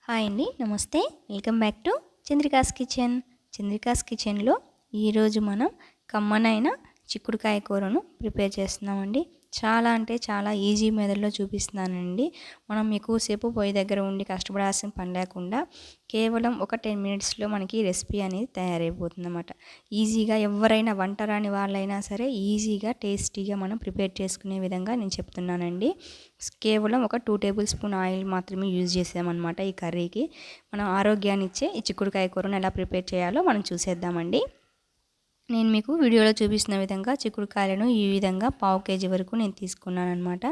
Hi అండి, నమస్తే. Welcome back to Chandrika's kitchen. Chandrika's కిచెన్లో ఈరోజు మనం కమ్మనైన చిక్కుడుకాయ కూరను ప్రిపేర్ చేస్తున్నామండి. చాలా అంటే చాలా ఈజీ మెథడ్లో చూపిస్తున్నానండి. మనం ఎక్కువసేపు పొయ్యి దగ్గర ఉండి కష్టపడాల్సిన పని లేకుండా కేవలం ఒక 10 మినిట్స్లో మనకి రెసిపీ అనేది తయారైపోతుంది అన్నమాట. ఈజీగా ఎవరైనా వంట రాని వాళ్ళైనా సరే ఈజీగా టేస్టీగా మనం ప్రిపేర్ చేసుకునే విధంగా నేను చెప్తున్నానండి. కేవలం ఒక 2 టేబుల్ స్పూన్ ఆయిల్ మాత్రమే యూజ్ చేసామన్నమాట ఈ కర్రీకి. మనం ఆరోగ్యాన్ని ఇచ్చే ఈ చిక్కుడుకాయ కూరను ఎలా ప్రిపేర్ చేయాలో మనం చూసేద్దామండి. నేను మీకు వీడియోలో చూపిస్తున్న విధంగా చిక్కుడుకాయలను ఈ విధంగా 1/2 కేజీ వరకు నేను తీసుకున్నాను అనమాట.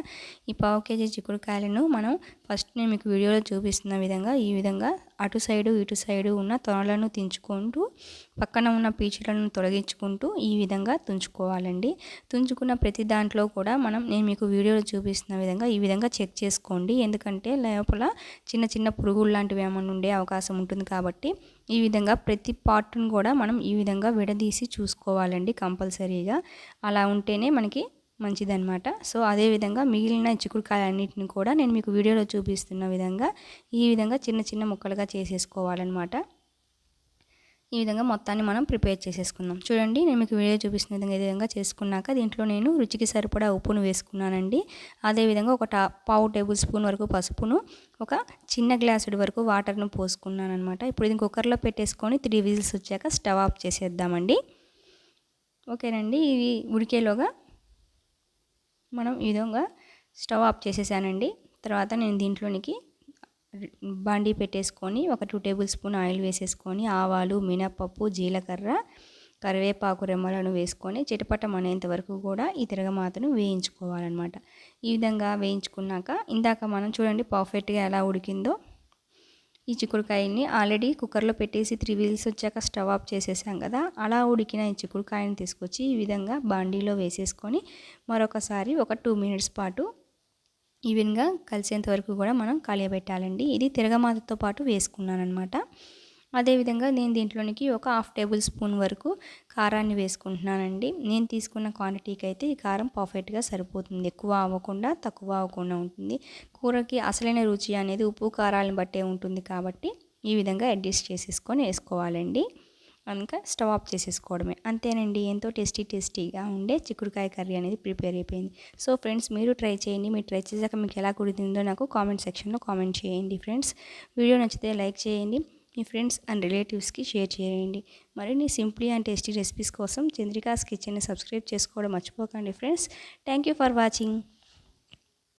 ఈ 1/2 కేజీ చిక్కుడుకాయలను మనం ఫస్ట్ నేను మీకు వీడియోలో చూపిస్తున్న విధంగా ఈ విధంగా అటు సైడు ఇటు సైడు ఉన్న తొనలను తుంచుకుంటూ పక్కన ఉన్న పీచులను తొలగించుకుంటూ ఈ విధంగా తుంచుకోవాలండి. తుంచుకున్న ప్రతి దాంట్లో కూడా నేను మీకు వీడియోలో చూపిస్తున్న విధంగా ఈ విధంగా చెక్ చేసుకోండి. ఎందుకంటే లోపల చిన్న చిన్న పురుగులు లాంటివి ఏమైనా ఉండే అవకాశం ఉంటుంది కాబట్టి ఈ విధంగా ప్రతి పార్ట్ను కూడా మనం ఈ విధంగా విడదీసి చూసుకోవాలండి కంపల్సరీగా. అలా ఉంటేనే మనకి మంచిదన్నమాట. సో అదేవిధంగా మిగిలిన చిక్కుడుకాయలన్నింటిని కూడా నేను మీకు వీడియోలో చూపిస్తున్న విధంగా ఈ విధంగా చిన్న చిన్న ముక్కలుగా చేసేసుకోవాలన్నమాట. ఈ విధంగా మొత్తాన్ని మనం ప్రిపేర్ చేసేసుకుందాం. చూడండి, నేను మీకు వీడియో చూపిస్తున్న విధంగా ఈ విధంగా చేసుకున్నాక దీంట్లో నేను రుచికి సరిపడా ఉప్పును వేసుకున్నానండి. అదేవిధంగా ఒక 1/2 టేబుల్ స్పూన్ వరకు పసుపును, ఒక చిన్న గ్లాసుడి వరకు వాటర్ను పోసుకున్నాను అనమాట. ఇప్పుడు ఇది కుక్కర్లో పెట్టేసుకొని 3 విజిల్స్ వచ్చాక స్టవ్ ఆఫ్ చేసేద్దామండి. ఓకేనండి, ఇవి ఉడికేలోగా మనం ఈ విధంగా స్టవ్ ఆఫ్ చేసేసానండి. తర్వాత నేను దీంట్లోనికి బాండీ పెట్టేసుకొని ఒక 2 టేబుల్ స్పూన్ ఆయిల్ వేసేసుకొని ఆవాలు, మినపప్పు, జీలకర్ర, కరివేపాకు రెమ్మలను వేసుకొని చిటపటమనేంత వరకు కూడా ఈ తిరగమాతను వేయించుకోవాలన్నమాట. ఈ విధంగా వేయించుకున్నాక ఇందాక మనం చూడండి పర్ఫెక్ట్గా ఎలా ఉడికిందో. ఈ చిక్కుడుకాయని ఆల్రెడీ కుక్కర్లో పెట్టేసి 3 విజిల్స్ వచ్చాక స్టవ్ ఆఫ్ చేసేసాం కదా, అలా ఉడికిన ఈ చిక్కుడుకాయని తీసుకొచ్చి ఈ విధంగా బాండీలో వేసేసుకొని మరొకసారి ఒక 2 మినిట్స్ పాటు ఈవెన్గా కలిసేంత వరకు కూడా మనం కలియబెట్టాలండి. ఇది తిరగమాతతో పాటు వేసుకున్నాను అనమాట. అదేవిధంగా నేను దీంట్లోనికి ఒక 1/2 టేబుల్ స్పూన్ వరకు కారాన్ని వేసుకుంటున్నానండి. నేను తీసుకున్న క్వాంటిటీకి అయితే ఈ కారం పర్ఫెక్ట్గా సరిపోతుంది. ఎక్కువ అవ్వకుండా తక్కువ అవ్వకుండా ఉంటుంది. కూరకి అసలైన రుచి అనేది ఉప్పు కారాలను బట్టే ఉంటుంది కాబట్టి ఈ విధంగా అడ్జస్ట్ చేసేసుకొని వేసుకోవాలండి. ఇంకా స్టవ్ ఆఫ్ చేసేసుకోవడమే, అంతేనండి. ఎంతో టేస్టీగా ఉండే చిక్కుడుకాయ కర్రీ అనేది ప్రిపేర్ అయిపోయింది. సో ఫ్రెండ్స్, మీరు ట్రై చేయండి. మీరు ట్రై చేశాక మీకు ఎలా కుదిరిందో నాకు కామెంట్ సెక్షన్లో కామెంట్ చేయండి ఫ్రెండ్స్. వీడియో నచ్చితే లైక్ చేయండి, మీ ఫ్రెండ్స్ అండ్ రిలేటివ్స్కి షేర్ చేయండి. మరిన్ని సింప్లీ అండ్ టేస్టీ రెసిపీస్ కోసం చంద్రికాస్ కిచెన్ని సబ్స్క్రైబ్ చేసుకోవడం మర్చిపోకండి friends. Thank you for watching.